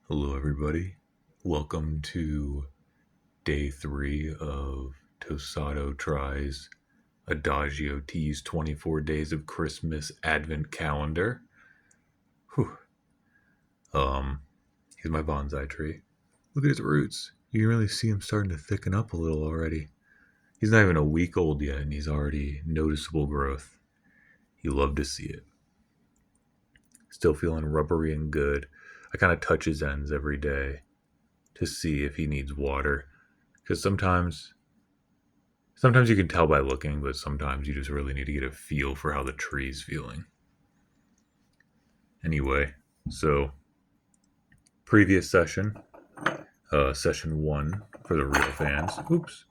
Hello, everybody. Welcome to day 3 of Tosado Tries Adagio T's 24 Days of Christmas Advent Calendar. Whew. Here's my bonsai tree. Look at his roots. You can really see him starting to thicken up a little already. He's not even a week old yet, and he's already noticeable growth. You love to see it. Still feeling rubbery and good. I kind of touch his ends every day to see if he needs water. Because sometimes you can tell by looking, but sometimes you just really need to get a feel for how the tree's feeling. Anyway, so previous session, session 1 for the real fans. Oops.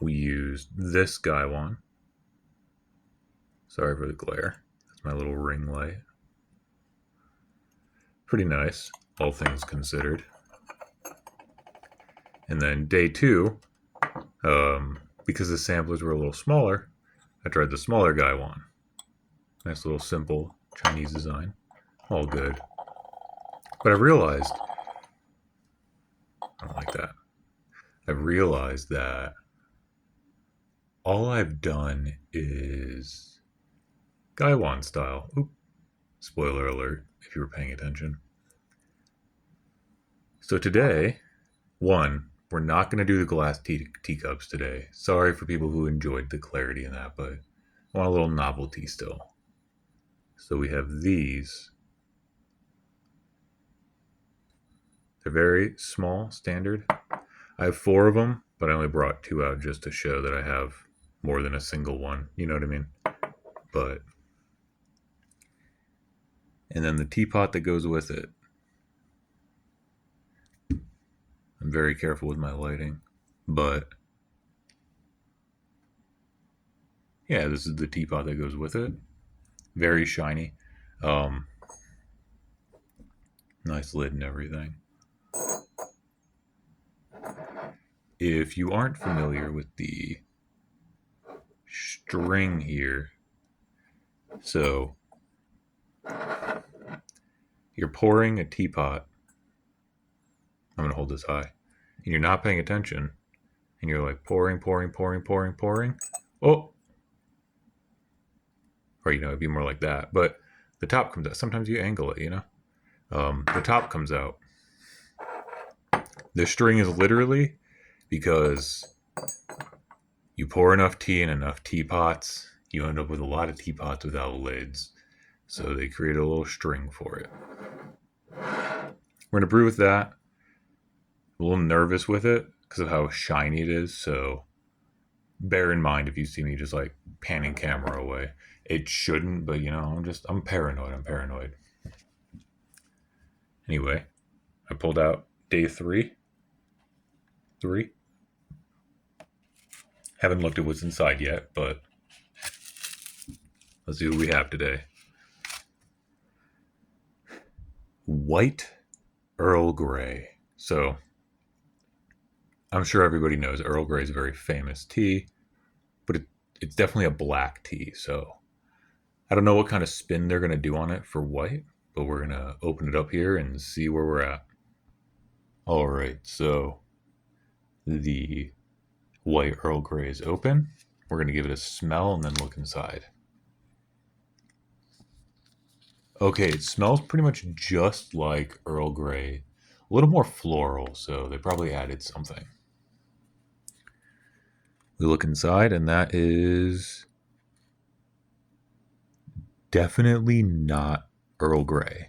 We used this guy one. Sorry for the glare. That's my little ring light. Pretty nice, all things considered. And then day 2, because the samplers were a little smaller, I tried the smaller guy one. Nice little simple Chinese design. All good. But I realized, I don't like that. I realized that all I've done is Gaiwan style. Oop. Spoiler alert if you were paying attention. So today, we're not going to do the glass teacups today. Sorry for people who enjoyed the clarity in that, but I want a little novelty still. So we have these. They're very small, standard. I have 4 of them, but I only brought 2 out just to show that I have more than a single one. You know what I mean? But and then the teapot that goes with it. I'm very careful with my lighting, but yeah, this is the teapot that goes with it. Very shiny. Um, nice lid and everything. If you aren't familiar with the string here, so you're pouring a teapot. I'm going to hold this high. And you're not paying attention. And you're like pouring. Oh! Or, it'd be more like that. But the top comes out. Sometimes you angle it, the top comes out. The string is literally because you pour enough tea in enough teapots, you end up with a lot of teapots without lids. So they create a little string for it. We're going to brew with that. A little nervous with it because of how shiny it is. So bear in mind if you see me just like panning camera away. It shouldn't, but I'm paranoid. Anyway, I pulled out day 3. Haven't looked at what's inside yet, but let's see what we have today. White Earl Grey. So I'm sure everybody knows Earl Grey is a very famous tea, but it's definitely a black tea. So I don't know what kind of spin they're going to do on it for white, but we're going to open it up here and see where we're at. All right, so the white Earl Grey is open. We're going to give it a smell and then look inside. Okay, it smells pretty much just like Earl Grey. A little more floral, so they probably added something. We look inside, and that is definitely not Earl Grey.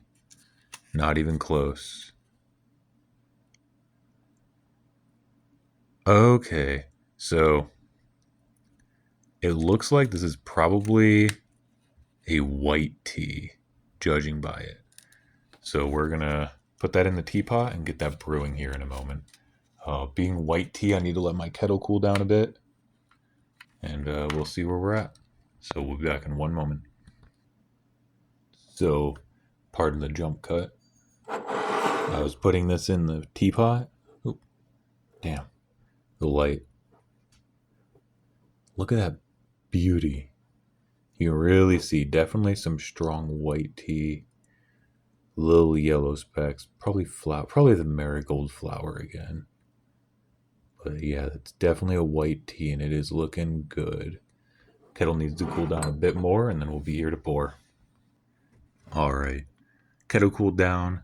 Not even close. Okay, so it looks like this is probably a white tea, judging by it. So we're going to put that in the teapot and get that brewing here in a moment. Being white tea, I need to let my kettle cool down a bit, and we'll see where we're at. So we'll be back in one moment. So, pardon the jump cut. I was putting this in the teapot. Oop, damn. The light. Look at that beauty. You really see definitely some strong white tea. Little yellow specks, probably flower, probably the marigold flower again. But yeah, it's definitely a white tea, and it is looking good. Kettle needs to cool down a bit more, and then we'll be here to pour. All right, kettle cooled down.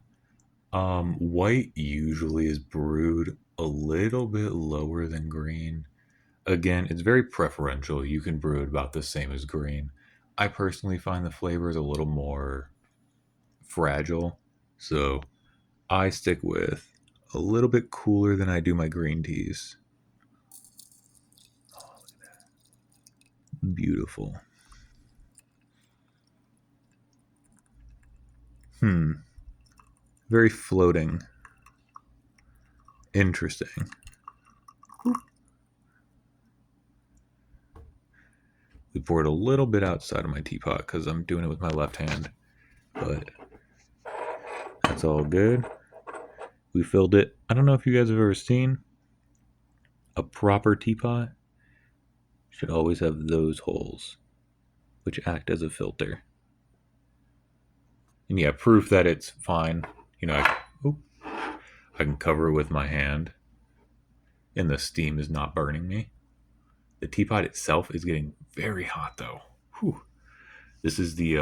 White usually is brewed a little bit lower than green. Again, it's very preferential. You can brew it about the same as green. I personally find the flavors a little more fragile, so I stick with a little bit cooler than I do my green teas. Beautiful. Very floating. Interesting. We poured a little bit outside of my teapot because I'm doing it with my left hand, but that's all good. We filled it. I don't know if you guys have ever seen a proper teapot. Should always have those holes, which act as a filter. And yeah, proof that it's fine. You know, I can cover it with my hand, and the steam is not burning me. The teapot itself is getting very hot though. Whew. This is the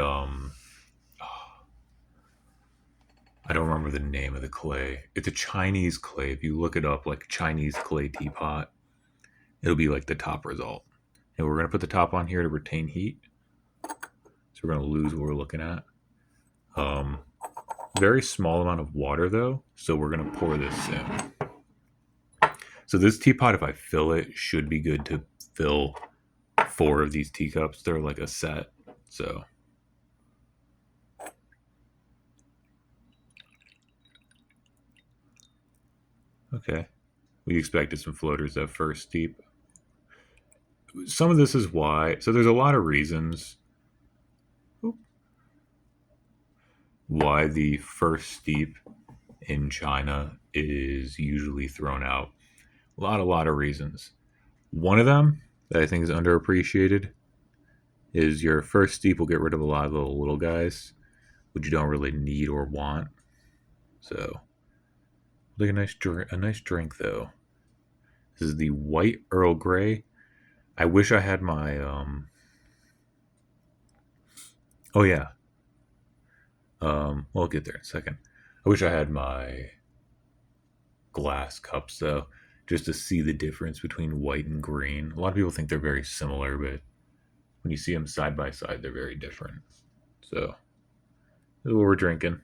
I don't remember the name of the clay. It's a Chinese clay. If you look it up, like Chinese clay teapot, it'll be like the top result. And we're gonna put the top on here to retain heat. So we're gonna lose what we're looking at. Very small amount of water though, so we're gonna pour this in. So this teapot, if I fill it, should be good to fill 4 of these teacups. They're like a set. So okay. We expected some floaters at first steep. Some of this is why. So there's a lot of reasons why the first steep in China is usually thrown out. A lot of reasons. One of them that I think is underappreciated is your first steep will get rid of a lot of the little guys, which you don't really need or want. So, like a nice drink though. This is the white Earl Grey. I wish I had my Oh yeah. We'll get there in a second. I wish I had my glass cups though, just to see the difference between white and green. A lot of people think they're very similar, but when you see them side by side, they're very different. So, this is what we're drinking.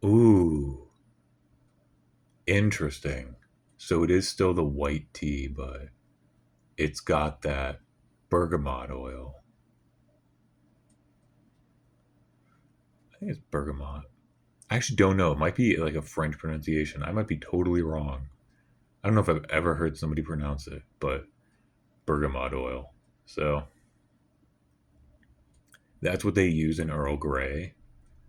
Ooh, interesting. So it is still the white tea, but it's got that bergamot oil. I think it's bergamot. I actually don't know. It might be like a French pronunciation. I might be totally wrong. I don't know if I've ever heard somebody pronounce it, but bergamot oil. So that's what they use in Earl Grey.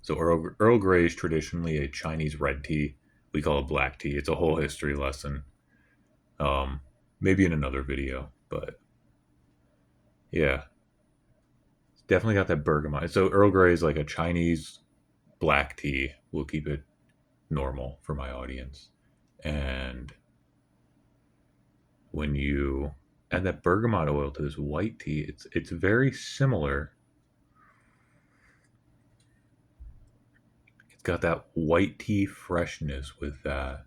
So Earl Grey is traditionally a Chinese red tea. We call it black tea. It's a whole history lesson. Um, Maybe in another video, but yeah, it's definitely got that bergamot. So Earl Grey is like a Chinese black tea. We'll keep it normal for my audience. And when you add that bergamot oil to this white tea, it's very similar. It's got that white tea freshness with that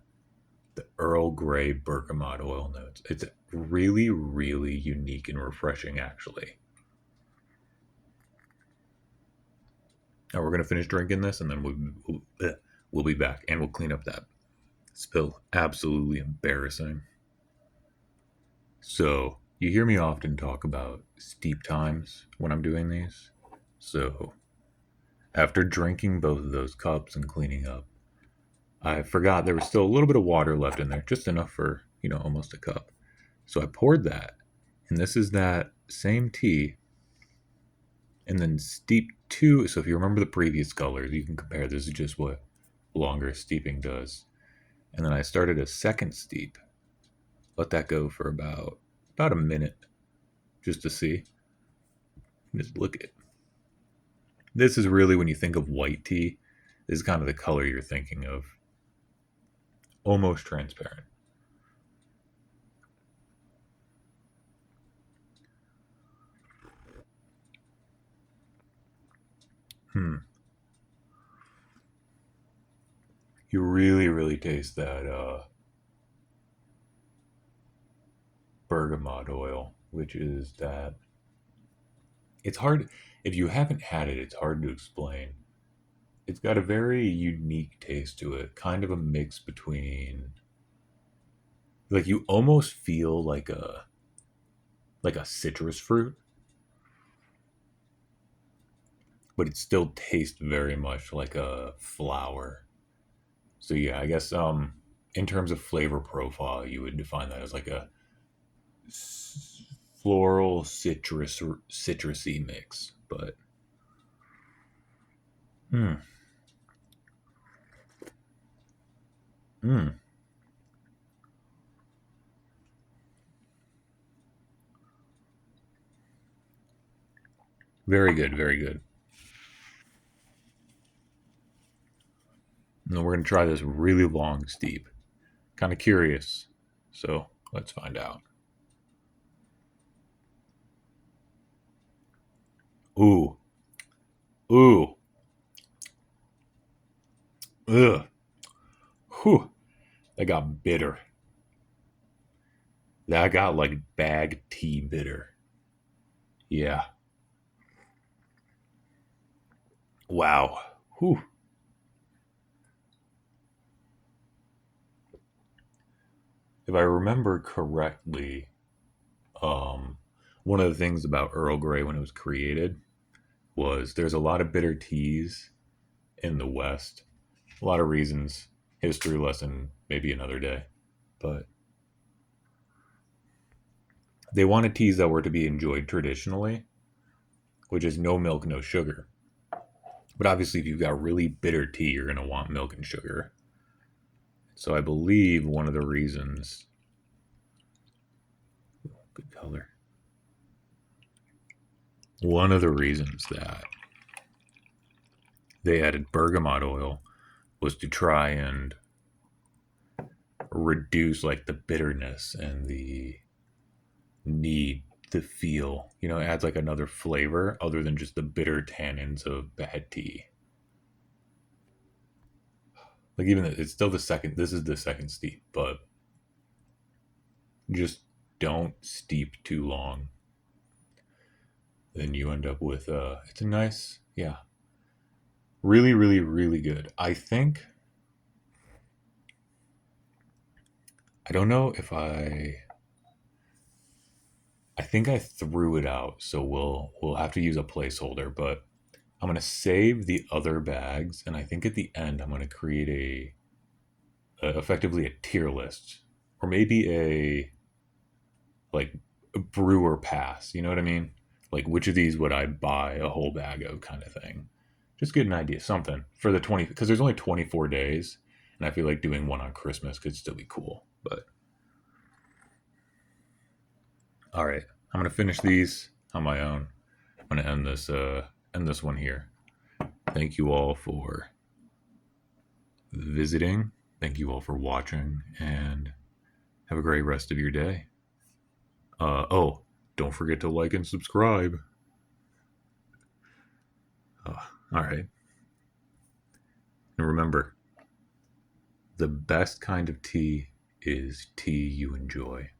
the Earl Grey bergamot oil notes. It's really, really unique and refreshing, actually. Now we're gonna finish drinking this, and then we'll be back, and we'll clean up that spill. Absolutely embarrassing. So you hear me often talk about steep times when I'm doing these. So after drinking both of those cups and cleaning up, I forgot there was still a little bit of water left in there, just enough for, almost a cup. So I poured that, and this is that same tea, and then steep 2. So if you remember the previous colors, you can compare. This is just what longer steeping does. And then I started a second steep. Let that go for about a minute. just to see. Just look at this. Is really when you think of white tea, this is kind of the color you're thinking of. Almost transparent. Hmm. You really, really taste that bergamot oil, which is that it's hard if you haven't had it, it's hard to explain. It's got a very unique taste to it, kind of a mix between like you almost feel like a citrus fruit, but it still tastes very much like a flower. So yeah, I guess in terms of flavor profile, you would define that as like a floral citrusy mix. But mm, mm, very good, very good. And we're gonna try this really long steep. Kind of curious, so let's find out. Ooh, ooh, ugh, whew. That got bitter. That got like bag tea bitter. Yeah. Wow. Whew. If I remember correctly, um, one of the things about Earl Grey when it was created was there's a lot of bitter teas in the West. A lot of reasons. History lesson, maybe another day. But they wanted teas that were to be enjoyed traditionally, which is no milk, no sugar. But obviously, if you've got really bitter tea, you're going to want milk and sugar. So I believe one of the reasons, good color, one of the reasons that they added bergamot oil was to try and reduce like the bitterness and the need to feel. It adds like another flavor other than just the bitter tannins of bad tea. Like even it's still the second. This is the second steep, but just don't steep too long. Then you end up with it's a nice, yeah, really, really, really good. I don't know if I think I threw it out, so we'll have to use a placeholder, but I'm gonna save the other bags, and I think at the end I'm gonna create effectively a tier list, or maybe a like a brewer pass. You know what I mean? Like which of these would I buy a whole bag of, kind of thing. Just get an idea, something for the 20 because there's only 24 days, and I feel like doing one on Christmas could still be cool. But all right, I'm gonna finish these on my own. I'm gonna end this one here. Thank you all for visiting. Thank you all for watching, and have a great rest of your day. Oh, don't forget to like and subscribe. All right. And remember, the best kind of tea is tea you enjoy.